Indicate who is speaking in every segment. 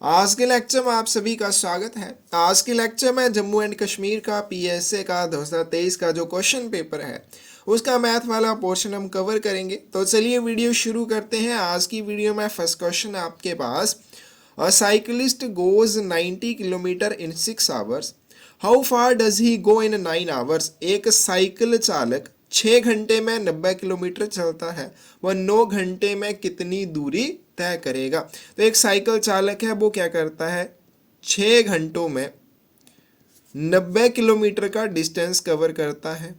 Speaker 1: आज के लेक्चर में आप सभी का स्वागत है। आज के लेक्चर में जम्मू एंड कश्मीर का पीएसए का 2023 का जो क्वेश्चन पेपर है उसका मैथ वाला पोर्शन हम कवर करेंगे। तो चलिए वीडियो शुरू करते हैं। आज की वीडियो में फर्स्ट क्वेश्चन है आपके पास, a cyclist goes 90 kilometre in 6 hours, how far does he go in 9 hours. एक साइकिल चालक 6 घंटे में 90 किलोमीटर चलता है, वह 9 घंटे में कितनी दूरी तय करेगा। तो एक साइकिल चालक है, वो क्या करता है, 6 घंटों में 90 किलोमीटर का डिस्टेंस कवर करता है।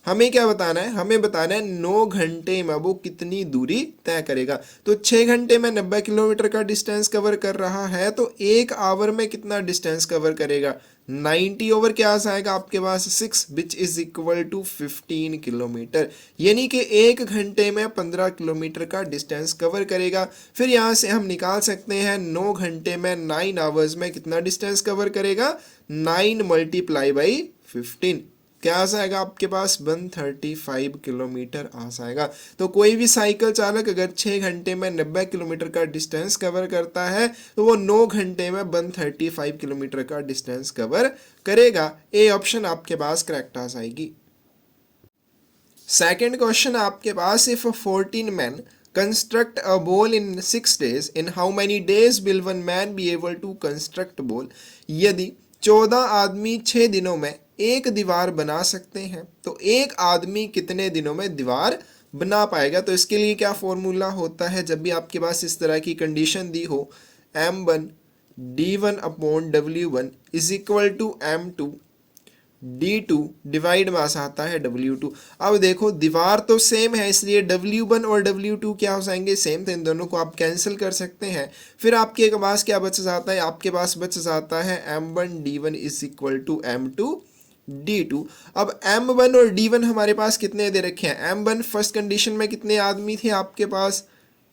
Speaker 1: हमें क्या बताना है, हमें बताना है 9 घंटे में वो कितनी दूरी तय करेगा। तो 6 घंटे में 90 किलोमीटर का डिस्टेंस कवर कर रहा है, तो एक आवर में कितना डिस्टेंस कवर करेगा, 90 ओवर क्या आ जाएगा आपके पास 6 which is equal to 15 kilometre, यानी कि एक घंटे में 15 किलोमीटर का डिस्टेंस कवर करेगा। फिर यहाँ से हम निकाल सकते हैं 9 घंटे में 9 आवर्स में कितना डिस्टेंस कवर करेगा, 9 मल्टीप्लाई बाई 15 क्या आ जाएगा आपके पास 135 किलोमीटर आ जाएगा। तो कोई भी साइकिल चालक अगर 6 घंटे में 90 किलोमीटर का डिस्टेंस कवर करता है तो वो 9 घंटे में 135 किलोमीटर का डिस्टेंस कवर करेगा। ए ऑप्शन आपके पास करेक्ट आ जाएगी। सेकेंड क्वेश्चन आपके पास, if 14 men construct a ball in 6 days, in how many days will one man be able to construct ball। यदि 14 आदमी 6 दिनों में एक दीवार बना सकते हैं तो एक आदमी कितने दिनों में दीवार बना पाएगा। तो इसके लिए क्या फॉर्मूला होता है, जब भी आपके पास इस तरह की कंडीशन दी हो, m1 d1 upon w1 is equal to m2 d2 divide में आता है w2। अब देखो दीवार तो सेम है, इसलिए w1 और w2 क्या हो जाएंगे, सेम, तो इन दोनों को आप कैंसिल कर सकते हैं। फिर आपके पास क्या बच जाता है, आपके पास बच जाता है m1 d1 is equal to m2 d2। अब m1 और d1 हमारे पास कितने दे रखे हैं, m1 फर्स्ट कंडीशन में कितने आदमी थे आपके पास,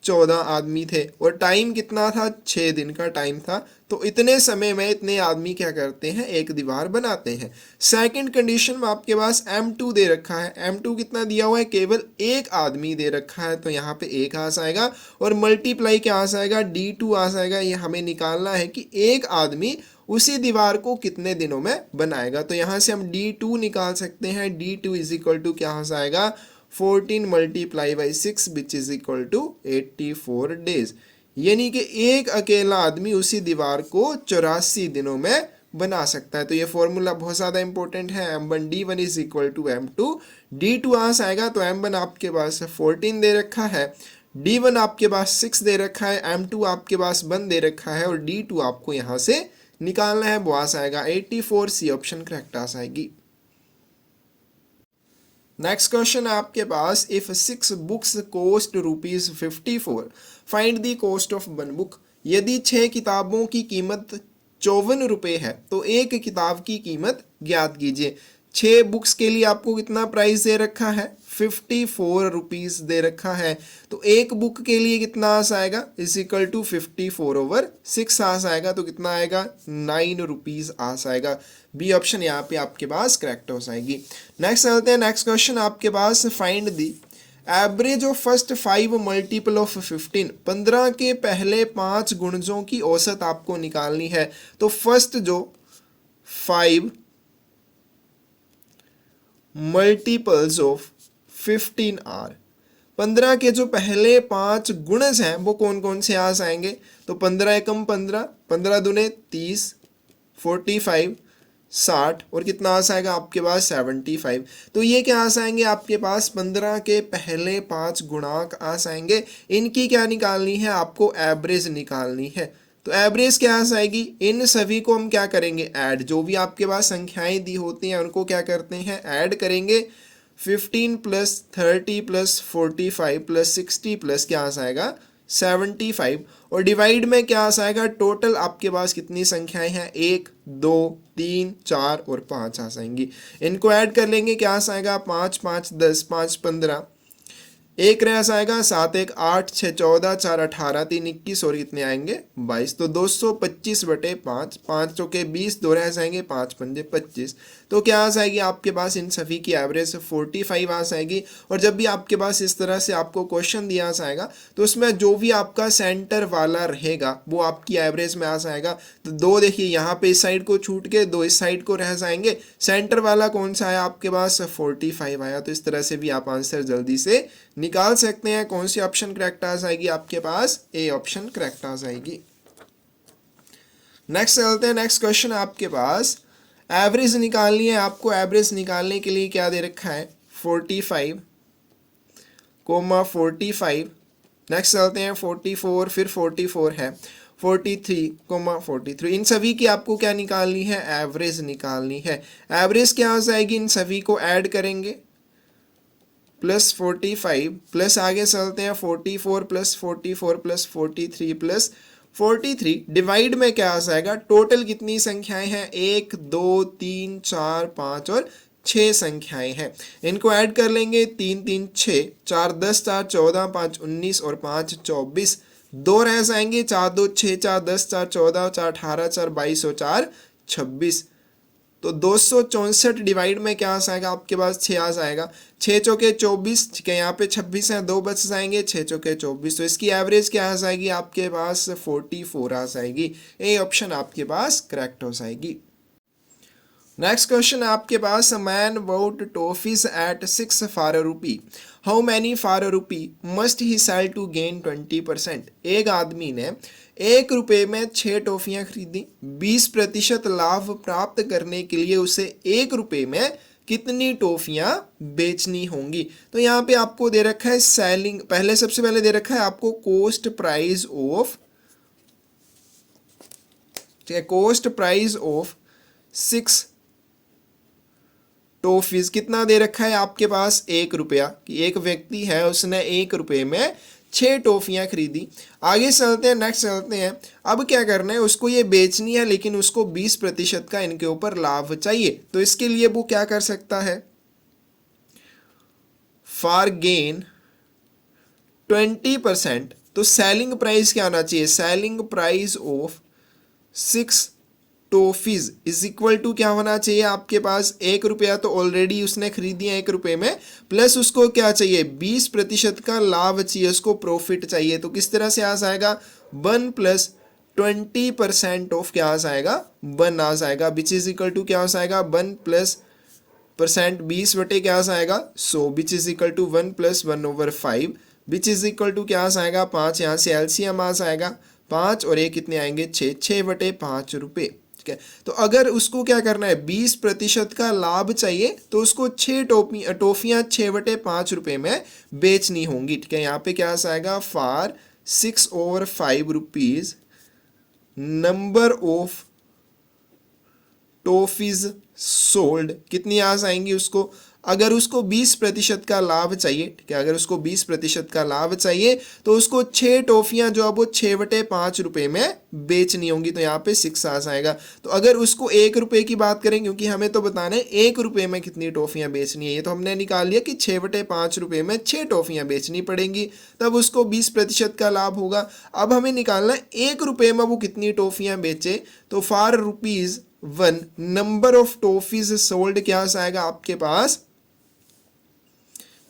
Speaker 1: 14 आदमी थे, और टाइम कितना था, 6 दिन का टाइम था। तो इतने समय में इतने आदमी क्या करते हैं, एक दीवार बनाते हैं। सेकंड कंडीशन में आपके पास m2 दे रखा है, m2 कितना दिया हुआ है, केवल एक आदमी दे रखा है, तो यहाँ पे एक आ जाएगा और मल्टीप्लाई क्या आ जाएगा, d2 आ जाएगा। ये हमें निकालना है कि एक आदमी उसी दीवार को कितने दिनों में बनाएगा। तो यहाँ से हम d2 निकाल सकते हैं, d2 इज इक्वल टू क्या हो जाएगा, 14 multiply by 6 which is equal to 84 days, यानी कि एक अकेला आदमी उसी दीवार को 84 दिनों में बना सकता है। तो ये फॉर्मूला बहुत ज़्यादा इंपॉर्टेंट है, m1 d1 is equal to m2 d2 आस आएगा। तो m1 आपके पास 14 दे रखा है, d1 आपके पास 6 दे रखा है, m2 आपके पास 1 दे रखा है, और d2 आपको यहाँ से निकालना है, वो आस आएगा 84। सी ऑप्शन करेक्ट आ जाएगी। नेक्स्ट क्वेश्चन है आपके पास, if 6 books cost ₹54 find the cost of 1 book. यदि 6 किताबों की कीमत 54 रुपये है तो एक किताब की कीमत ज्ञात कीजिए। 6 बुक्स के लिए आपको कितना प्राइस दे रखा है, 54 रुपीज़ दे रखा है, तो एक बुक के लिए कितना आ जाएगा, इज इक्वल टू 54 ओवर 6 आ जाएगा, तो कितना आएगा 9 रुपीज़ आ जाएगा। बी ऑप्शन यहाँ पे आपके पास करेक्ट हो जाएगी। नेक्स्ट चलते हैं, नेक्स्ट क्वेश्चन आपके पास, find the average of first 5 multiple of 15। 15 के पहले 5 गुणजों की औसत आपको निकालनी है। तो फर्स्ट जो 5 मल्टीपल्स ऑफ 15 आर, 15 के जो पहले 5 गुणज हैं वो कौन कौन से आ जाएंगे। तो 15 एकम 15, 15 दूने 30, 45, 60 और कितना आ जाएगा आपके पास 75। तो ये क्या आ जाएंगे आपके पास, 15 के पहले 5 गुणांक आ जाएंगे। इनकी क्या निकालनी है, आपको एवरेज निकालनी है। तो एवरेज क्या आ जाएगी, इन सभी को हम क्या करेंगे, ऐड, जो भी आपके पास संख्याएं दी होती हैं उनको क्या करते हैं, ऐड करेंगे। 15 प्लस 30 प्लस 45 प्लस 60 प्लस क्या आ जाएगा 75, और डिवाइड में क्या आ जाएगा, टोटल आपके पास कितनी संख्याएं हैं, 1 2 3 4 और 5 आ जाएंगी। इनको ऐड कर लेंगे, क्या आ जाएगा 5 5 10 5 15 एक रह जाएगा 7 1 8 6 14 4 18 3 21 और कितने आएंगे 22। तो 225/5, 5 चौके 20, 2 रह जाएंगे 5 पंजे 25। तो क्या आ जाएगी आपके पास इन सभी की एवरेज 45 आ जाएगी। और जब भी आपके पास इस तरह से आपको क्वेश्चन दिया जाएगा तो उसमें जो भी आपका सेंटर वाला रहेगा वो आपकी एवरेज में आ जाएगा। तो दो देखिए यहाँ पे इस साइड को छूट के दो इस साइड को रह जाएंगे, सेंटर वाला कौन सा आया आपके पास 45 आया। तो इस तरह से भी आप आंसर जल्दी से निकाल सकते हैं। कौन सी ऑप्शन करेक्ट आ जाएगी आपके पास, ए ऑप्शन करेक्ट आ जाएगी। नेक्स्ट चलते हैं, नेक्स्ट क्वेश्चन आपके पास एवरेज निकालनी है आपको। एवरेज निकालने के लिए क्या दे रखा है 45, 45। नेक्स्ट चलते हैं 44, फिर 44 है 43, 43। इन सभी की आपको क्या निकालनी है, एवरेज निकालनी है। एवरेज क्या आ जाएगी, इन सभी को ऐड करेंगे प्लस 45 प्लस आगे चलते हैं 44 प्लस 44 प्लस 43 प्लस 43 डिवाइड में क्या आ जाएगा, टोटल कितनी संख्याएं हैं 1 2 3 4 5 और 6 संख्याएं हैं। इनको ऐड कर लेंगे 3 3 6, 4 10, 4 14, 5 19 और 5 24। 2 रह जाएंगे 4 2 6, 4 10, 4 14, 4 18, 4 22 और 4 26। तो 264 डिवाइड में क्या आ जाएगा आपके पास 6 आ जाएगा। 6 चौके 24, ठीक है, यहाँ पे 26 है, 2 बच जाएंगे, 6 चौके 24। तो इसकी एवरेज क्या आ जाएगी आपके पास 44 आ जाएगी। ए ऑप्शन आपके पास करेक्ट हो जाएगी। नेक्स्ट क्वेश्चन आपके पास, man bought toffees at 6 for a rupee, how many for a rupee must he sell to gain 20%। एक आदमी ने 1 रुपये में 6 टॉफियां खरीदी, 20% लाभ प्राप्त करने के लिए उसे 1 रुपये में कितनी टॉफियां बेचनी होंगी। तो यहाँ पे आपको दे रखा है सेलिंग, पहले सबसे पहले दे रखा है आपको कॉस्ट प्राइस ऑफ, ठीक है, कॉस्ट प्राइस ऑफ 6 टॉफीज कितना दे रखा है आपके पास 1 रुपया, कि एक व्यक्ति है उसने 1 रुपये में 6 टॉफियां खरीदी। आगे चलते हैं, नेक्स्ट चलते हैं। अब क्या करना है, उसको ये बेचनी है लेकिन उसको 20% का इनके ऊपर लाभ चाहिए। तो इसके लिए वो क्या कर सकता है, फॉर गेन 20%, तो सेलिंग प्राइस क्या होना चाहिए, selling price of 6 toffees is equal to क्या होना चाहिए आपके पास 1 रुपया, तो ऑलरेडी उसने खरीदी है 1 रुपये में, प्लस उसको क्या चाहिए 20% का लाभ चाहिए, उसको प्रॉफिट चाहिए। तो किस तरह से आ जाएगा 1 + 20% ऑफ क्या आ जाएगा 1 आ जाएगा, विच इज इक्वल टू क्या हो जाएगा 1 + % 20 बटे क्या आ जाएगा 100, which is equal to 1 + 1/5, which is equal to क्या आ जाएगा 5। यहाँ से एलसीएम आ जाएगा 5 और ये कितने आएंगे 6, 6/5 रुपये। ठीक है, तो अगर उसको क्या करना है 20% का लाभ चाहिए तो उसको 6 टॉफियां 6/5 रुपये में बेचनी होंगी। ठीक है, यहाँ पे क्या आ जाएगा for 6/5 rupees number of toffees sold कितनी आ जाएंगी उसको, अगर उसको 20% का लाभ चाहिए, ठीक है, अगर उसको 20% का लाभ चाहिए तो उसको 6 टॉफियां जो है वो 6/5 रुपये में बेचनी होंगी। तो यहाँ पे 6 आ जाएगा। तो अगर उसको 1 रुपये की बात करें, क्योंकि हमें तो बताना है 1 रुपये में कितनी टॉफियां बेचनी है, ये तो हमने निकाल लिया कि 6/5 रुपये में 6 टॉफियां बेचनी पड़ेंगी, तब उसको 20% का लाभ होगा। अब हमें निकालना है 1 रुपये में वो कितनी टॉफियां बेचे, तो for ₹1 number of toffees sold क्या आ जाएगा आपके पास,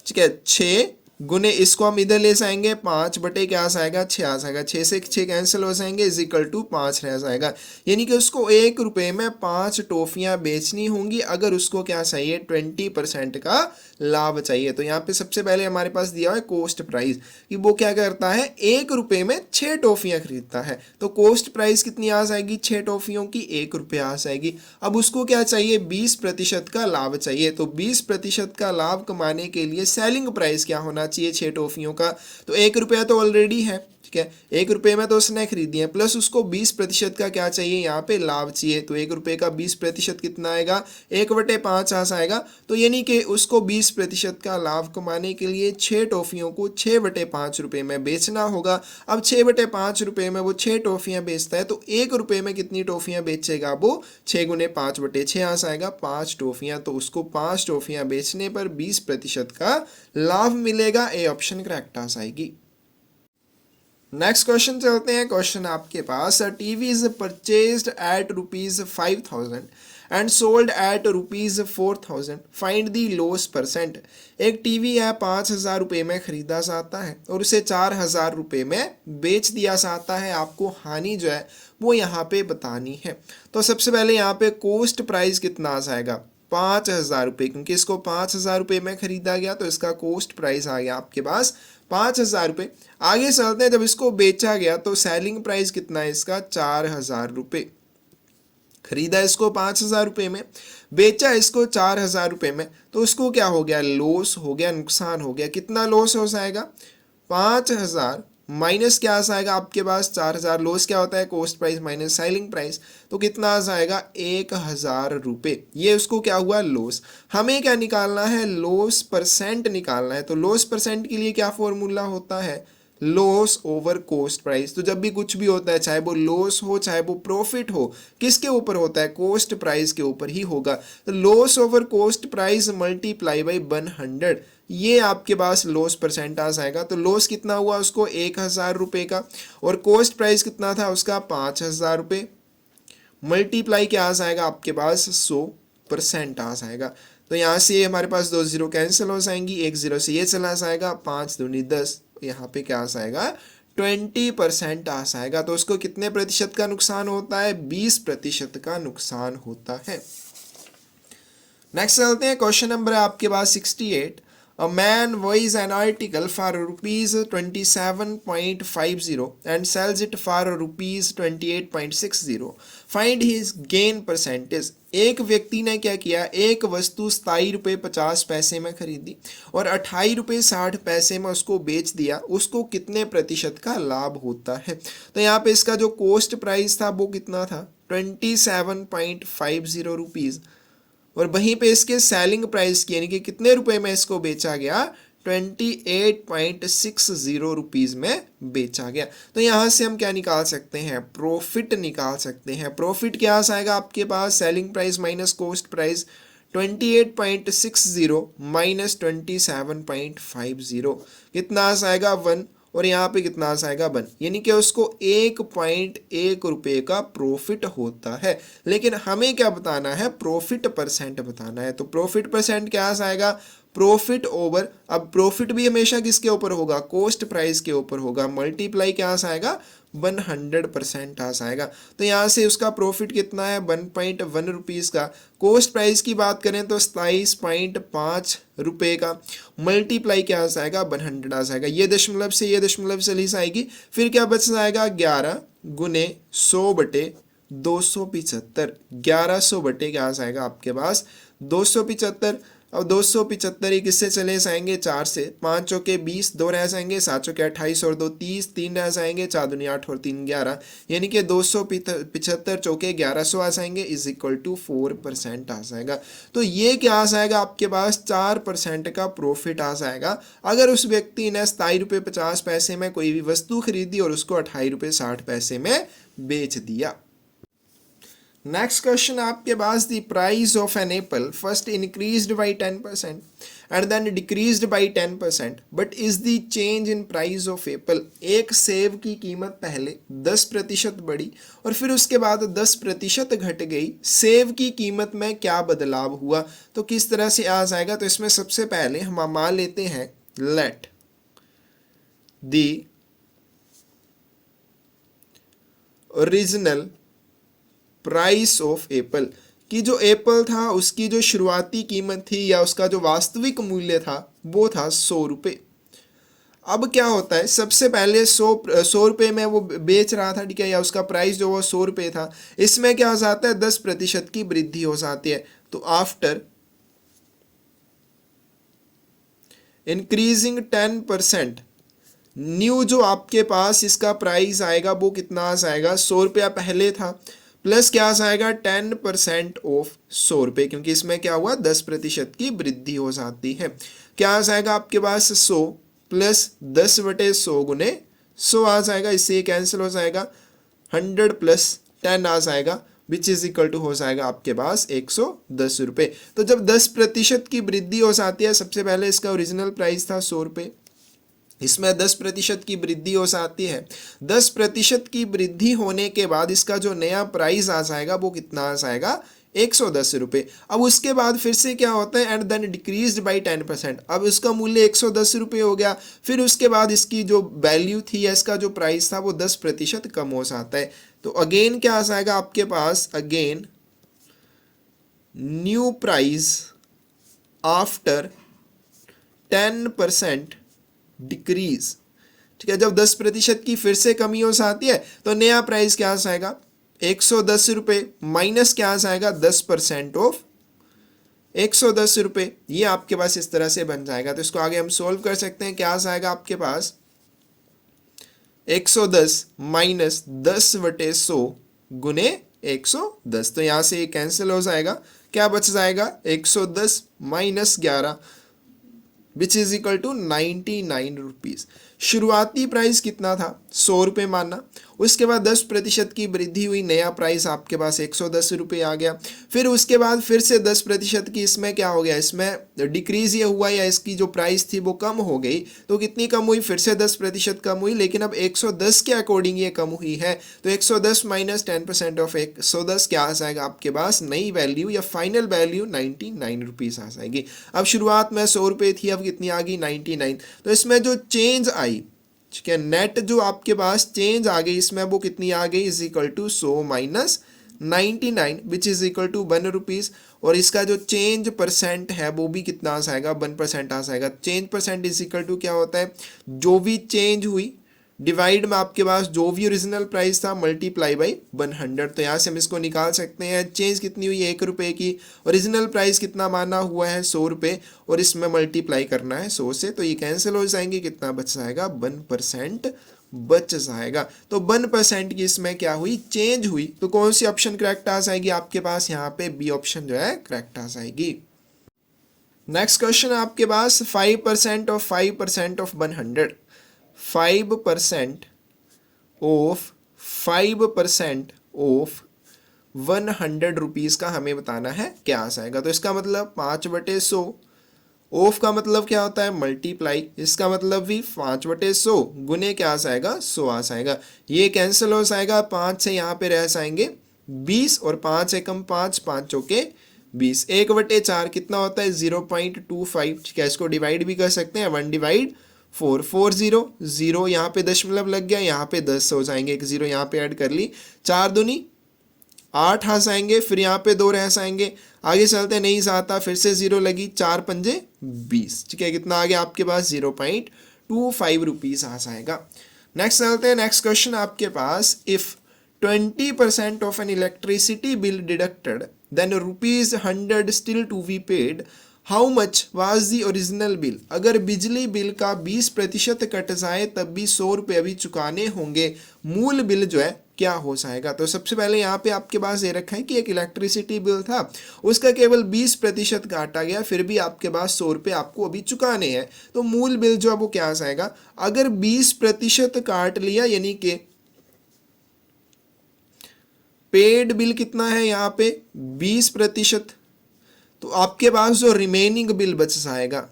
Speaker 1: ठीक है, 6 गुने इसको हम इधर ले जाएंगे 5 बटे क्या आ जाएगा 6 आ जाएगा, 6 से 6 कैंसिल हो जाएंगे इज इक्वल टू 5 रह जाएगा। यानी कि उसको 1 रुपये में 5 टॉफियां बेचनी होंगी अगर उसको क्या चाहिए 20% का लाभ चाहिए। तो यहाँ पे सबसे पहले हमारे पास दिया है कॉस्ट प्राइस, कि वो क्या करता है 1 रुपये में 6 टॉफियां खरीदता है। तो कॉस्ट प्राइस कितनी आ जाएगी 6 टॉफियों की 1 रुपया आ जाएगी। अब उसको क्या चाहिए 20% का लाभ चाहिए। तो 20% का लाभ कमाने के लिए सेलिंग प्राइस क्या होना चाहिए 6 टॉफियों का, तो 1 रुपया तो ऑलरेडी है, ठीक है, 1 रुपये में तो उसने खरीदी है, प्लस उसको 20% का क्या चाहिए, यहाँ पे लाभ चाहिए। तो 1 रुपये का 20% कितना आएगा, 1/5 आएगा। तो यानी कि उसको 20% का लाभ कमाने के लिए 6 टॉफियों को 6/5 रुपये में बेचना होगा। अब 6/5 रुपये में वो 6 टॉफियाँ बेचता है, तो 1 रुपये में कितनी टॉफियाँ बेचेगा वो, 6 गुने 5/6 आएगा, 5 टॉफियाँ। तो उसको 5 टॉफियाँ बेचने पर 20% का लाभ मिलेगा। ए ऑप्शन करेक्ट आएगी। नेक्स्ट क्वेश्चन चलते हैं। क्वेश्चन आपके पास, TV is purchased at ₹5,000 and sold at ₹4,000, find the loss percent. एक टीवी है 5,000 रुपये में खरीदा जाता है और उसे 4,000 रुपये में बेच दिया जाता है। आपको हानि जो है वो यहाँ पे बतानी है। तो सबसे पहले यहाँ पे कॉस्ट प्राइस कितना आ जाएगा, 5,000 रुपये, क्योंकि इसको 5,000 रुपये में खरीदा गया तो इसका कॉस्ट प्राइस आ गया आपके पास 5,000 रुपये। आगे चलते हैं, जब इसको बेचा गया तो सेलिंग प्राइस कितना है इसका, 4,000 रुपये। खरीदा इसको 5,000 रुपये में, बेचा इसको 4,000 रुपये में, तो उसको क्या हो गया, लॉस हो गया, नुकसान हो गया। कितना लॉस हो जाएगा, 5,000 माइनस क्या आ जाएगा आपके पास 4,000। लॉस क्या होता है, cost price minus selling price. तो कितना आ जाएगा, 1,000 रुपये। ये उसको क्या हुआ, लॉस। हमें क्या निकालना है, लॉस परसेंट निकालना है। तो लॉस परसेंट के लिए क्या फॉर्मूला होता है, लॉस ओवर कॉस्ट प्राइस। तो जब भी कुछ भी होता है, चाहे वो लॉस हो चाहे वो प्रॉफिट हो, किसके ऊपर होता है, कॉस्ट प्राइस के ऊपर ही होगा। तो loss over cost price multiply by 100, ये आपके पास लॉस परसेंट आ जाएगा। तो लॉस कितना हुआ उसको, 1,000 रुपये का, और कॉस्ट प्राइस कितना था उसका, 5,000 रुपये, मल्टीप्लाई क्या आ जाएगा आपके पास, 100% आ जाएगा। तो यहाँ से हमारे पास 2 जीरो कैंसिल हो जाएंगी, 1 जीरो से ये चला जाएगा, 5 दूनी 10, यहाँ पे क्या आ जाएगा, 20% आ जाएगा। तो उसको कितने प्रतिशत का नुकसान होता है, 20% का नुकसान होता है। नेक्स्ट चलते हैं। क्वेश्चन नंबर है आपके पास 68। A man buys an article for ₹27.50 and sells it for ₹28.60. Find his gain percentage. एक व्यक्ति ने क्या किया, एक वस्तु ₹27.50 में खरीदी और ₹28.60 में उसको बेच दिया। उसको कितने प्रतिशत का लाभ होता है। तो यहाँ पे इसका जो कॉस्ट प्राइस था वो कितना था, 27.50 रुपीज़, और वहीं पे इसके सेलिंग प्राइस की यानी कि कितने रुपए में इसको बेचा गया, 28.60 रुपीज़ में बेचा गया। तो यहाँ से हम क्या निकाल सकते हैं, प्रॉफिट निकाल सकते हैं। प्रॉफिट क्या आ जाएगा आपके पास, selling price minus cost price, 28.60 minus 27.50 कितना आ जाएगा, 1, और यहाँ पे कितना आ जाएगा, 1, यानी कि उसको 1.1 रुपये का प्रॉफिट होता है। लेकिन हमें क्या बताना है, प्रॉफिट परसेंट बताना है। तो प्रॉफिट परसेंट क्या आ जाएगा, प्रॉफिट ओवर, अब प्रॉफिट भी हमेशा किसके ऊपर होगा, कॉस्ट प्राइस के ऊपर होगा, मल्टीप्लाई क्या आ जाएगा, 100% आ जाएगा। तो यहाँ से उसका प्रॉफिट कितना है, 1.1 रुपीज़ का। कॉस्ट प्राइस की बात करें तो 27.5 रुपये का, मल्टीप्लाई क्या आ जाएगा, 100 आ जाएगा। ये दशमलव से ये दशमलव चली जाएगी, फिर क्या बच जाएगा, 11 गुने 100/275, 1100 बटे क्या आ जाएगा आपके पास, 275। अब 275 ही किससे चले जाएंगे, 4 से, 5 चौके 20, 2 रह जाएंगे, 7 चौके 28 और 2 30, 3 रह जाएंगे, 4 दूनी 8 और 3 11, यानी कि 275 चौके 1100 आ जाएंगे, इज इक्वल टू 4% आ जाएगा। तो ये क्या आ जाएगा आपके पास, 4% का प्रॉफिट आ जाएगा अगर उस व्यक्ति ने ₹27.50 में कोई भी वस्तु खरीदी और उसको ₹28.60 में बेच दिया। नेक्स्ट क्वेश्चन आपके पास, the price of an apple first increased by 10% and then decreased by 10%, but is the change in price of apple. एक सेब की कीमत पहले 10% बढ़ी और फिर उसके बाद 10% घट गई, सेब की कीमत में क्या बदलाव हुआ। तो किस तरह से आ जाएगा, तो इसमें सबसे पहले हम मान लेते हैं, let the original price of Apple, कि जो एप्पल था उसकी जो शुरुआती कीमत थी या उसका जो वास्तविक मूल्य था वो था 100 रुपये। अब क्या होता है, सबसे पहले 100 रुपये में वो बेच रहा था, ठीक है, या उसका प्राइस जो वो 100 रुपये था, इसमें क्या हो जाता है, 10% की वृद्धि हो जाती है। तो आफ्टर इंक्रीजिंग 10%, न्यू जो आपके पास इसका प्राइस आएगा वो कितना आ जाएगा, 100 रुपया पहले था, प्लस क्या आ जाएगा 10% ऑफ 100 रुपये, क्योंकि इसमें क्या हुआ 10% की वृद्धि हो जाती है। क्या आ जाएगा आपके पास 100 प्लस 10/100 गुने 100 आ जाएगा, इससे ये कैंसिल हो जाएगा, 100 प्लस 10 आ जाएगा विच इज इक्वल टू हो जाएगा आपके पास 110 रुपये। तो जब 10% की वृद्धि हो जाती है, सबसे पहले इसका ओरिजिनल प्राइस था 100 रुपये, इसमें 10% की वृद्धि हो जाती है, 10% की वृद्धि होने के बाद इसका जो नया प्राइस आ जाएगा वो कितना आ जाएगा 110 रुपये। अब उसके बाद फिर से क्या होता है, एंड देन डिक्रीज्ड बाई 10%, अब इसका मूल्य 110 रुपये हो गया, फिर उसके बाद इसकी जो वैल्यू थी या इसका जो प्राइस था वो 10% कम हो जाता है। तो अगेन क्या आ जाएगा आपके पास, again new price after 10% decrease. ठीक है, जब 10% की फिर से कमी हो जाती है तो नया प्राइस क्या आ जाएगा 110 रुपये, माइनस क्या आ जाएगा 10% ऑफ 110 रुपये। ये आपके पास इस तरह से बन जाएगा। तो इसको आगे हम सोल्व कर सकते हैं। क्या आ जाएगा आपके पास 110 माइनस 10/100 गुने 110, तो यहाँ से ये कैंसिल हो जाएगा, क्या बच जाएगा 110 minus 11 which is equal to 99 rupees. शुरुआती प्राइस कितना था 100 रुपये मानना, उसके बाद 10% की वृद्धि हुई, नया प्राइस आपके पास 110 रुपये आ गया, फिर उसके बाद फिर से 10% की इसमें क्या हो गया, इसमें डिक्रीज ये हुआ या इसकी जो प्राइस थी वो कम हो गई। तो कितनी कम हुई, फिर से 10% कम हुई, लेकिन अब 110 के अकॉर्डिंग ये कम हुई है। तो 110 माइनस 10% ऑफ 110 क्या आ जाएगा आपके पास, नई वैल्यू या फाइनल वैल्यू 99 रुपीज़ आ जाएगी। अब शुरुआत में 100 रुपये थी, अब कितनी आ गई 99। तो इसमें जो चेंज आई, ठीक है, नेट जो आपके पास चेंज आ गई इसमें वो कितनी आ गई, is equal to 100 minus 99 which is equal to 1 rupees. और इसका जो चेंज परसेंट है वो भी कितना आ जाएगा 1% आ जाएगा। Change percent is equal to क्या होता है, जो भी चेंज हुई डिवाइड में आपके पास जो भी ओरिजिनल प्राइस था मल्टीप्लाई बाई 100। तो यहाँ से हम इसको निकाल सकते हैं। चेंज कितनी हुई 1 रुपये की, ओरिजिनल प्राइस कितना माना हुआ है 100 रुपये, और इसमें मल्टीप्लाई करना है 100 से, तो ये कैंसिल हो जाएंगे, कितना बच जाएगा 1% बच जाएगा। तो 1% की इसमें क्या हुई, चेंज हुई। तो कौन सी ऑप्शन करेक्ट आ जाएगी आपके पास, यहाँ पे बी ऑप्शन जो है करेक्ट आ जाएगी। नेक्स्ट क्वेश्चन आपके पास 5% of 5% of 100, 5% of 5% of 100 rupees का हमें बताना है क्या आ जाएगा। तो इसका मतलब 5/100, ऑफ का मतलब क्या होता है मल्टीप्लाई, इसका मतलब भी 5/100 गुने क्या आ जाएगा 100 आ जाएगा। ये कैंसिल हो जाएगा, 5 से यहाँ पे रह जाएंगे 20 और 5 एकम 5, 5 चौके 20, 1/4 कितना होता है 0.25। ठीक है, इसको डिवाइड भी कर सकते हैं, 1/4, 4 0 0, यहाँ पे दशमलव लग गया, यहाँ पे 10 हो जाएंगे, एक 0 यहाँ पे ऐड कर ली, 4 दूनी 8 आ जाएंगे, फिर यहाँ पे 2 रह जाएंगे, आगे चलते नहीं जाता, फिर से 0 लगी, 4 पंजे 20। ठीक है, कितना आ गया आपके पास 0.25 रुपीज़ आ जाएगा। नेक्स्ट चलते हैं, नेक्स्ट क्वेश्चन आपके पास, if 20% of an electricity bill deducted then ₹100 still to be paid, how much was the original bill. अगर बिजली बिल का 20% कट जाए तब भी 100 रुपये अभी चुकाने होंगे, मूल बिल जो है क्या हो जाएगा। तो सबसे पहले यहाँ पे आपके पास ये रखा है कि एक इलेक्ट्रिसिटी बिल था, उसका केवल 20% काटा गया, फिर भी आपके पास 100 रुपये आपको अभी चुकाने हैं। तो मूल बिल जो है वो क्या आ जाएगा, अगर 20% काट लिया यानी कि पेड बिल कितना है यहाँ पे 20%, तो आपके पास जो रिमेनिंग बिल बच जाएगा,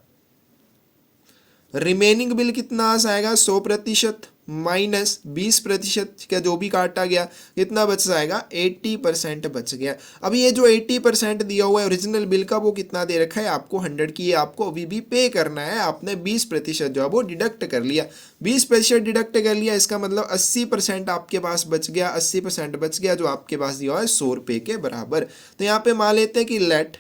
Speaker 1: रिमेनिंग बिल कितना आ जाएगा 100% माइनस 20%, क्या जो भी काटा गया कितना बच जाएगा 80% बच गया। अब ये जो 80% दिया हुआ है ओरिजिनल बिल का वो कितना दे रखा है आपको 100 की, ये आपको अभी भी पे करना है। आपने 20% जो है वो डिडक्ट कर लिया, 20% डिडक्ट कर लिया, इसका मतलब 80% आपके पास बच गया, 80% बच गया जो आपके पास दिया हुआ है 100 रुपये के बराबर। तो यहाँ पे मान लेते हैं कि लेट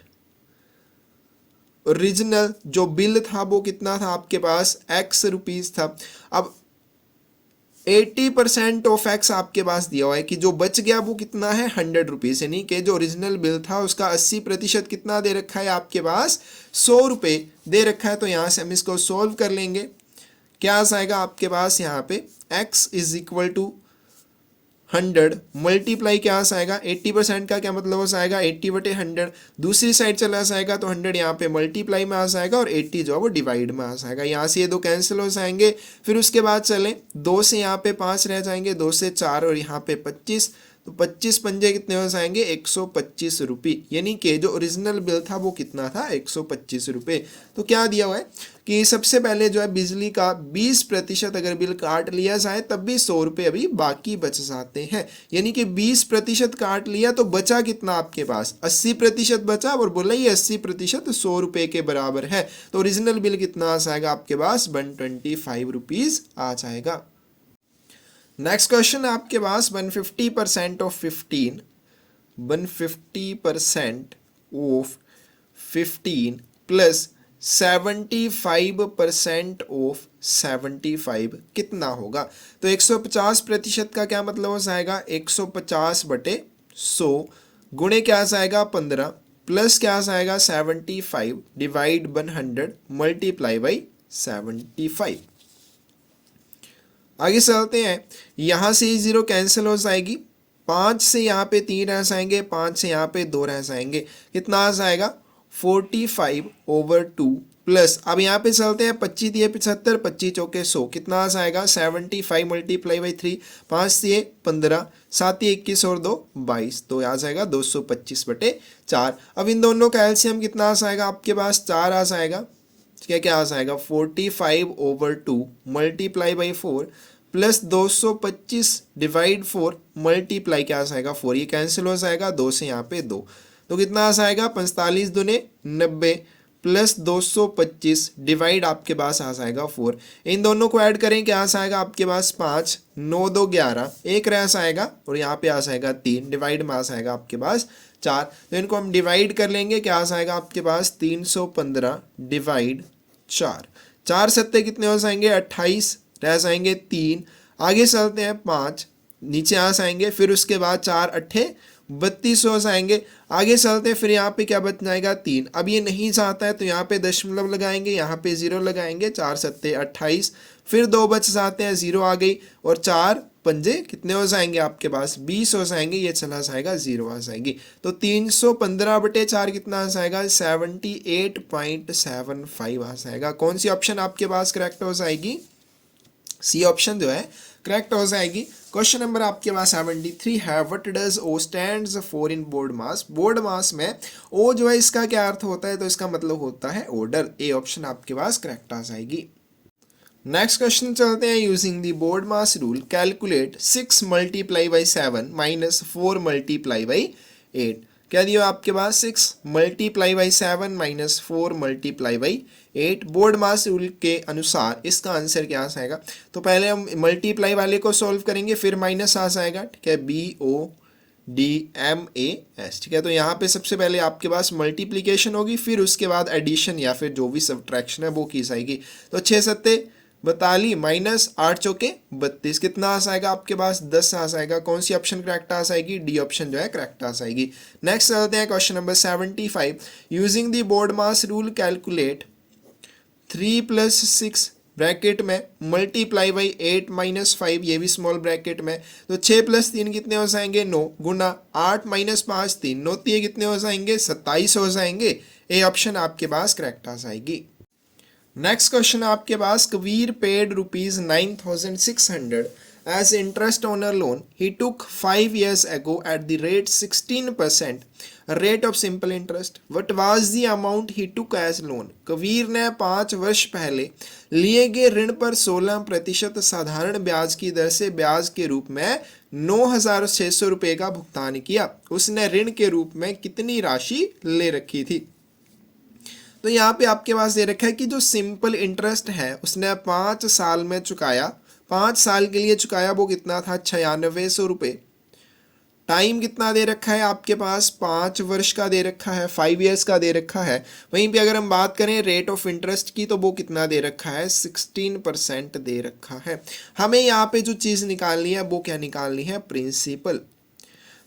Speaker 1: ओरिजिनल जो बिल था वो कितना था आपके पास x रुपीज़ था। अब 80% ऑफ x आपके पास दिया हुआ है कि जो बच गया वो कितना है 100 रुपीज़, यानी कि जो ओरिजिनल बिल था उसका 80% कितना दे रखा है आपके पास 100 रुपये दे रखा है। तो यहाँ से हम इसको सॉल्व कर लेंगे। क्या आ जाएगा आपके पास यहाँ पे x is equal to 100 multiply क्या आ जाएगा 80% का क्या मतलब हो जाएगा 80/100। दूसरी साइड चला जाएगा तो 100 यहाँ पे मल्टीप्लाई में आ जाएगा और 80 जो है वो डिवाइड में आ जाएगा। यहाँ से ये दो कैंसिल हो जाएंगे। फिर उसके बाद चलें 2 से यहाँ पे 5 रह जाएंगे, 2 से 4 और यहाँ पे 25, तो 25 पंजे कितने हो जाएंगे 125 रुपये। यानी कि जो ओरिजिनल बिल था वो कितना था 125 रुपये। तो क्या दिया हुआ है कि सबसे पहले जो है बिजली का 20% अगर बिल काट लिया जाए तब भी 100 रुपये अभी बाकी बच जाते हैं। यानी कि 20% काट लिया तो बचा कितना आपके पास 80% बचा, और बोला ये 80% 100 रुपये के बराबर है। तो ओरिजिनल बिल कितना आ जाएगा आपके पास 125 रुपीज़ आ जाएगा। नेक्स्ट क्वेश्चन आपके पास 150% ऑफ 15, 150% ऑफ 15 प्लस 75% ऑफ 75 कितना होगा। तो 150% का क्या मतलब हो जाएगा 150/100 गुणे क्या आ जाएगा 15 प्लस क्या आ जाएगा 75 डिवाइड 100 मल्टीप्लाई बाई 75। आगे चलते हैं, यहाँ से 0 कैंसिल हो जाएगी, 5 से यहाँ पे 3 रह जाएंगे, 5 से यहाँ पे 2 रह जाएंगे, कितना आ जाएगा 45/2 प्लस अब यहाँ पे चलते हैं 25 दिए 75, 25 चौके 100 कितना आ जाएगा 75 मल्टीप्लाई बाई 3, 5 दिए 15, 7 दिए 21 और 2 22, तो आ जाएगा 225/4। अब इन दोनों का एलसीएम कितना आ जाएगा आपके पास 4 आ जाएगा। क्या क्या आ जाएगा 45/2 multiply by 4 plus 225 divide 4 multiply क्या आ जाएगा 4, ये कैंसिल हो जाएगा 2 से यहाँ पे 2, तो कितना आ जाएगा 45 दूने 90 प्लस 225 डिवाइड आपके पास आ जाएगा 4। इन दोनों को ऐड करें क्या आ जाएगा आपके पास 5, 9 2 11, एक रह जाएगा और यहाँ पे आ जाएगा 3 डिवाइड में आ जाएगा आपके पास 4। तो इनको हम डिवाइड कर लेंगे, क्या आ जाएगा आपके पास 315 डिवाइड 4, 4 सत्ते कितने हो जाएंगे 28, रह जाएंगे 3, आगे चलते हैं 5 नीचे आ जाएंगे, फिर उसके बाद 4 अट्ठे 32 हो जाएंगे, आगे चलते हैं फिर यहाँ पे क्या बच जाएगा 3। अब ये नहीं चाहता है तो यहाँ पे दशमलव लगाएंगे, यहाँ पे 0 लगाएंगे, 4 सत्ते 28, फिर 2 बच जाते हैं 0 आ गई और 4 पंजे कितने हो जाएंगे आपके पास 20 हो जाएंगे, ये चला जाएगा 0 आ जाएगी। तो 315/4 कितना आ जाएगा 78.75 आ जाएगा। कौन सी ऑप्शन आपके पास करेक्ट हो जाएगी, सी ऑप्शन जो है करेक्ट हो जाएगी। क्वेश्चन नंबर आपके पास 73 है, what does O stands for in BODMAS. BODMAS में ओ जो है इसका क्या अर्थ होता है, तो इसका मतलब होता है ऑर्डर। ए ऑप्शन आपके पास करेक्ट आ जाएगी। नेक्स्ट क्वेश्चन चलते हैं, using the board mass rule calculate 6 multiply by 7 minus 4 multiply by 8। क्या दिया आपके पास 6 multiply by 7 minus 4 multiply by 8। Board mass rule के अनुसार इसका आंसर क्या आ जाएगा। तो पहले हम मल्टीप्लाई वाले को सॉल्व करेंगे, फिर माइनस आ जाएगा, ठीक है BODMAS, ठीक है। तो यहाँ पे सबसे पहले आपके पास मल्टीप्लीकेशन होगी, फिर उसके बाद एडिशन या फिर जो भी सब्ट्रैक्शन है वो की जाएगी। तो 6 सत्ते 42 माइनस 8 चौके 32 कितना आ जाएगा आपके पास 10 आ जाएगा। कौन सी ऑप्शन करेक्ट आ जाएगी, डी ऑप्शन जो है करेक्ट आ जाएगी। नेक्स्ट चलते हैं question number 75, using the board mass rule calculate 3 + 6 bracket में मल्टीप्लाई बाई 8 - 5, ये भी स्मॉल ब्रैकेट में। तो 6 + 3 कितने हो जाएंगे 9 गुना 8 - 5 3, 9 3 कितने हो जाएंगे 27 हो जाएंगे। ए ऑप्शन आपके पास करेक्ट आ जाएगी। नेक्स्ट क्वेश्चन आपके पास, Kabir paid ₹9,600 as interest on a loan he took 5 years ago at the rate 16% rate of simple interest. What was the amount he took as loan? Kabir ने 5 वर्ष पहले लिए गए ऋण पर 16% साधारण ब्याज की दर से ब्याज के रूप में 9,600 रुपये का भुगतान किया। उसने ऋण के रूप में कितनी राशि ले रखी थी। तो यहाँ पे आपके पास दे रखा है कि जो सिंपल इंटरेस्ट है उसने 5 साल में चुकाया, 5 साल के लिए चुकाया, वो कितना था 9600 रुपये। टाइम कितना दे रखा है आपके पास 5 वर्ष का दे रखा है, 5 ईयर्स का दे रखा है। वहीं पे अगर हम बात करें रेट ऑफ इंटरेस्ट की तो वो कितना दे रखा है 16% दे रखा है। हमें यहाँ पे जो चीज़ निकालनी है वो क्या निकालनी है प्रिंसिपल।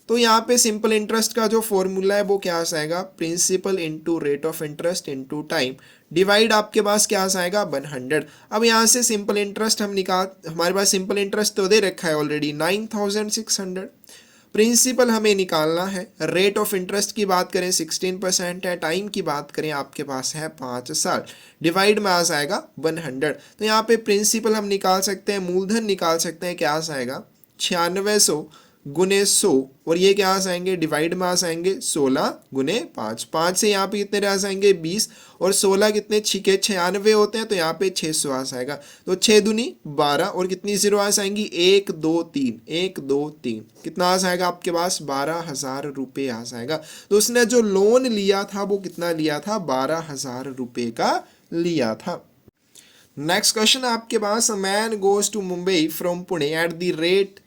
Speaker 1: तो यहाँ पे सिंपल इंटरेस्ट का जो फॉर्मूला है वो क्या आ जाएगा, principal into rate of interest into time, divide आपके पास क्या आ जाएगा 100। अब यहाँ से सिंपल इंटरेस्ट हम निकाल, हमारे पास सिंपल इंटरेस्ट तो दे रखा है ऑलरेडी 9600, प्रिंसिपल हमें निकालना है, रेट ऑफ इंटरेस्ट की बात करें 16% है, टाइम की बात करें आपके पास है 5 साल, डिवाइड में आ जाएगा 100। तो यहाँ पे प्रिंसिपल हम निकाल सकते हैं, मूलधन निकाल सकते हैं, क्या आ जाएगा 9600 गुने 100, और ये क्या आ जाएंगे डिवाइड में आ जाएंगे 16 गुने 5, 5 से यहाँ पे कितने रह जाएंगे 20, और 16 कितने 96 होते हैं, तो यहाँ पे 600 आ जाएगा। तो 6 दूनी 12, और कितनी जीरो आ जाएंगी 1 2 3, 1 2 3, कितना आ जाएगा आपके पास 12,000 रुपये आ जाएगा। तो उसने जो लोन लिया था वो कितना लिया था 12,000 रुपये का लिया था। नेक्स्ट क्वेश्चन आपके पास, man goes to Mumbai from Pune at the rate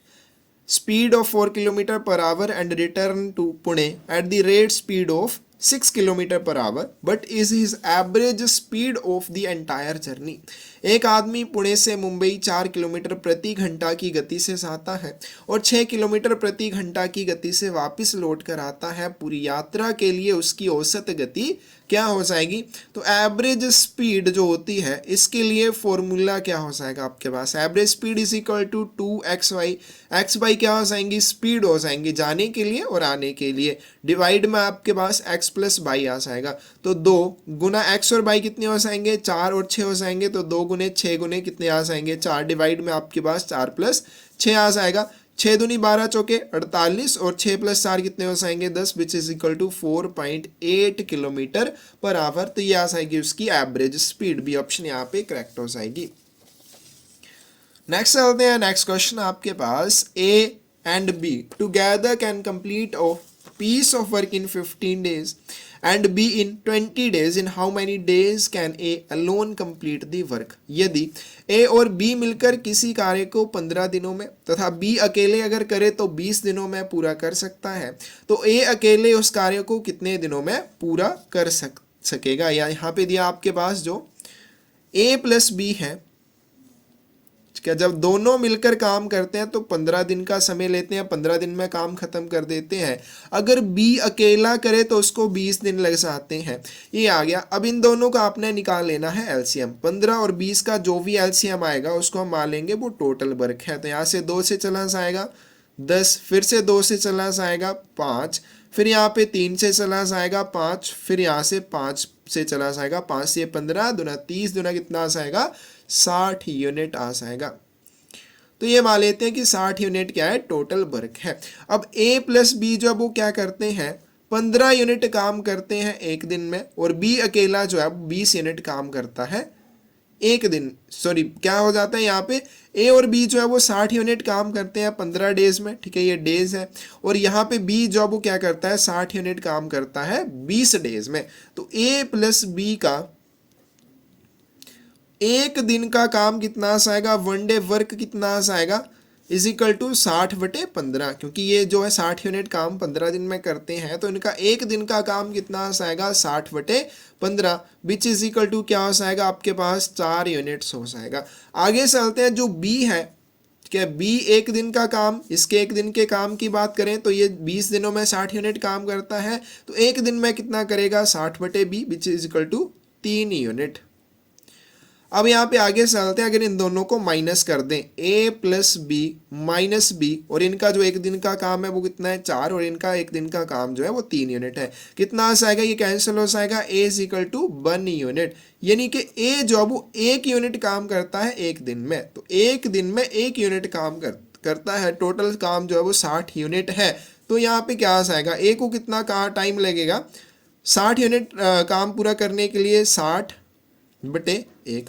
Speaker 1: speed of 4 km per hour and return to Pune at the rate speed of 6 km per hour, but is his average speed of the entire journey। एक आदमी पुणे से Mumbai 4 kilometre प्रति घंटा की गति से जाता है और 6 किलोमीटर प्रति घंटा की गति से वापस लौट कर आता है। पूरी यात्रा के लिए उसकी औसत गति क्या हो जाएगी। तो एवरेज स्पीड जो होती है इसके लिए फॉर्मूला क्या हो जाएगा आपके पास, average speed is equal to 2xy, x by क्या हो जाएंगी स्पीड हो जाएंगी जाने के लिए और आने के लिए, डिवाइड में आपके पास x प्लस बाई आ जाएगा। तो 2 गुना x और बाई कितने हो जाएंगे 4 और 6 हो जाएंगे, तो 2 गुने 6 गुने कितने आ जाएंगे 4, डिवाइड में आपके पास 4 प्लस 6 आ जाएगा। 6 दूनी 12 चौके 48, और 6 प्लस 4 कितने हो जाएंगे 10, which is equal to 4.8 kilometre per hour. तो ये आ जाएगी उसकी एवरेज स्पीड, भी ऑप्शन यहाँ पे करेक्ट हो जाएगी। नेक्स्ट चलते हैं, नेक्स्ट क्वेश्चन आपके पास, A and B together can complete a piece of work in 15 days and B in 20 days, in how many days can A alone complete the work। यदि A और B मिलकर किसी कार्य को 15 दिनों में तथा B अकेले अगर करे तो 20 दिनों में पूरा कर सकता है, तो A अकेले उस कार्य को कितने दिनों में पूरा कर सकेगा। या यहाँ पे दिया आपके पास जो A प्लस B है, क्या जब दोनों मिलकर काम करते हैं तो 15 दिन का समय लेते हैं, 15 दिन में काम खत्म कर देते हैं। अगर बी अकेला करे तो उसको 20 दिन लग जाते हैं। ये आ गया। अब इन दोनों का आपने निकाल लेना है एलसीएम। 15 और 20 का जो भी एलसीएम आएगा उसको हम मान लेंगे वो टोटल वर्क है। तो यहाँ से 2 से चला जाएगा 10, फिर से 2 से चला जाएगा 5, फिर यहाँ पे 3 से चला जाएगा 5, फिर यहाँ से 5 से चला जाएगा 5 से 15 दूना 30 दूना कितना आ जाएगा 60 यूनिट आ जाएगा। तो ये मान लेते हैं कि 60 यूनिट क्या है टोटल वर्क है। अब ए प्लस बी जो वो क्या करते हैं 15 यूनिट काम करते हैं एक दिन में, और बी अकेला जो है 20 यूनिट काम करता है एक दिन, सॉरी क्या हो जाता है यहाँ पे ए और बी जो है वो 60 यूनिट काम करते हैं 15 डेज में, ठीक है ये डेज है, और यहाँ पे बी जो वो क्या करता है 60 यूनिट काम करता है 20 डेज में। तो ए प्लस बी का एक दिन का काम कितना आ जाएगा, वन डे वर्क कितना आ जाएगा इज इक्वल टू 60/15, क्योंकि ये जो है 60 यूनिट काम 15 दिन में करते हैं तो इनका एक दिन का काम कितना आ जाएगा 60/15, विच इज इक्वल टू क्या हो जाएगा आपके पास 4 यूनिट्स हो जाएगा। आगे चलते हैं, जो बी है क्या बी एक दिन का काम, इसके एक दिन के काम की बात करें तो ये 20 दिनों में 60 यूनिट काम करता है, तो एक दिन में कितना करेगा 60/B which is equal to 3 unit. अब यहाँ पे आगे चलते हैं, अगर इन दोनों को माइनस कर दें a plus b minus b, और इनका जो एक दिन का काम है वो कितना है 4, और इनका एक दिन का काम जो है वो 3 यूनिट है, कितना आ जाएगा ये कैंसिल हो जाएगा a is equal to 1 unit, यानी कि a जो है वो 1 यूनिट काम करता है एक दिन में, तो एक दिन में 1 यूनिट काम करता है, टोटल काम जो है वो 60 यूनिट है। तो यहाँ पे क्या आ जाएगा a को कितना टाइम लगेगा 60 यूनिट काम पूरा करने के लिए 60/1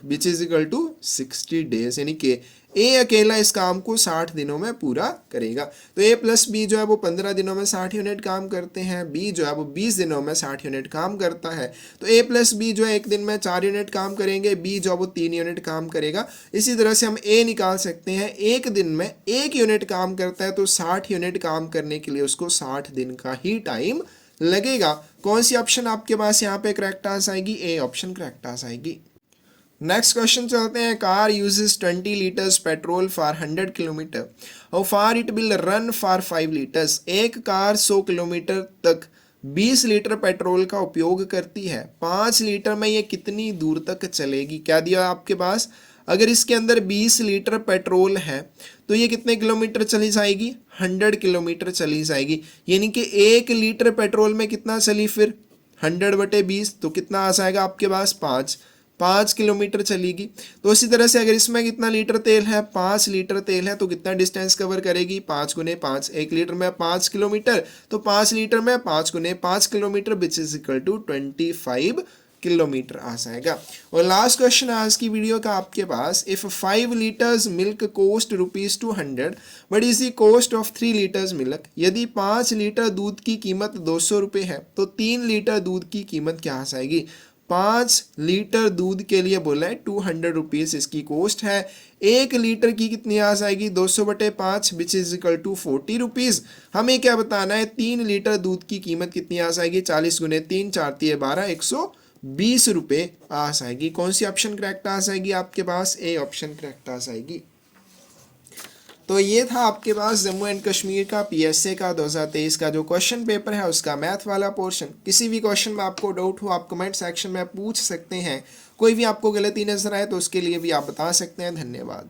Speaker 1: which is equal to 60 days, यानी कि ए अकेला इस काम को 60 दिनों में पूरा करेगा। तो ए प्लस बी जो है वो 15 दिनों में 60 यूनिट काम करते हैं, बी जो है वो 20 दिनों में 60 यूनिट काम करता है। तो ए प्लस बी जो है एक दिन में 4 यूनिट काम करेंगे, बी जो है वो 3 यूनिट काम करेगा। इसी तरह से हम ए निकाल सकते हैं, एक दिन में 1 यूनिट काम करता है तो 60 यूनिट काम करने के लिए उसको 60 दिन का ही टाइम लगेगा। कौन सी ऑप्शन आपके पास यहाँ पे करेक्ट आ जाएगी, ए ऑप्शन करेक्ट आ जाएगी। नेक्स्ट क्वेश्चन चलते हैं। Car uses 20 litres petrol for 100 kilometre, how far it will run for 5 litres. एक कार 100 किलोमीटर तक 20 लीटर पेट्रोल का उपयोग करती है, 5 लीटर में ये कितनी दूर तक चलेगी। क्या दिया आपके पास, अगर इसके अंदर 20 लीटर पेट्रोल है तो ये कितने किलोमीटर चली जाएगी, 100 किलोमीटर चली जाएगी। यानी कि 1 लीटर पेट्रोल में कितना चली फिर, 100/20, तो कितना आ जाएगा आपके पास, 5 किलोमीटर चलेगी। तो इसी तरह से अगर इसमें कितना लीटर तेल है, 5 लीटर तेल है, तो कितना डिस्टेंस कवर करेगी, 5 गुने 5, 1 लीटर में 5 किलोमीटर, तो 5 लीटर में 5 गुने 5 kilometre which is equal to 25 kilometre आ जाएगा। और लास्ट क्वेश्चन आज की वीडियो का आपके पास, if 5 litres milk cost ₹200 but is the cost of 3 litres milk. यदि 5 लीटर दूध की कीमत 200 रुपये है तो 3 लीटर दूध की कीमत क्या आ जाएगी। 5 लीटर दूध के लिए बोला है 200 रुपीज़ इसकी कॉस्ट है, 1 लीटर की कितनी आ जाएगी, 200/5 which is equal to 40 rupees. हमें क्या बताना है, 3 लीटर दूध की कीमत कितनी आ जाएगी, 40 गुने 3, 4 12, 120 रुपये आ जाएगी। कौन सी ऑप्शन करेक्ट आ जाएगी आपके पास, ए ऑप्शन करेक्ट आ जाएगी। तो ये था आपके पास जम्मू एंड कश्मीर का पीएसए का 2023 का जो क्वेश्चन पेपर है उसका मैथ वाला पोर्शन। किसी भी क्वेश्चन में आपको डाउट हो आप कमेंट सेक्शन में पूछ सकते हैं, कोई भी आपको गलती नजर आए तो उसके लिए भी आप बता सकते हैं। धन्यवाद।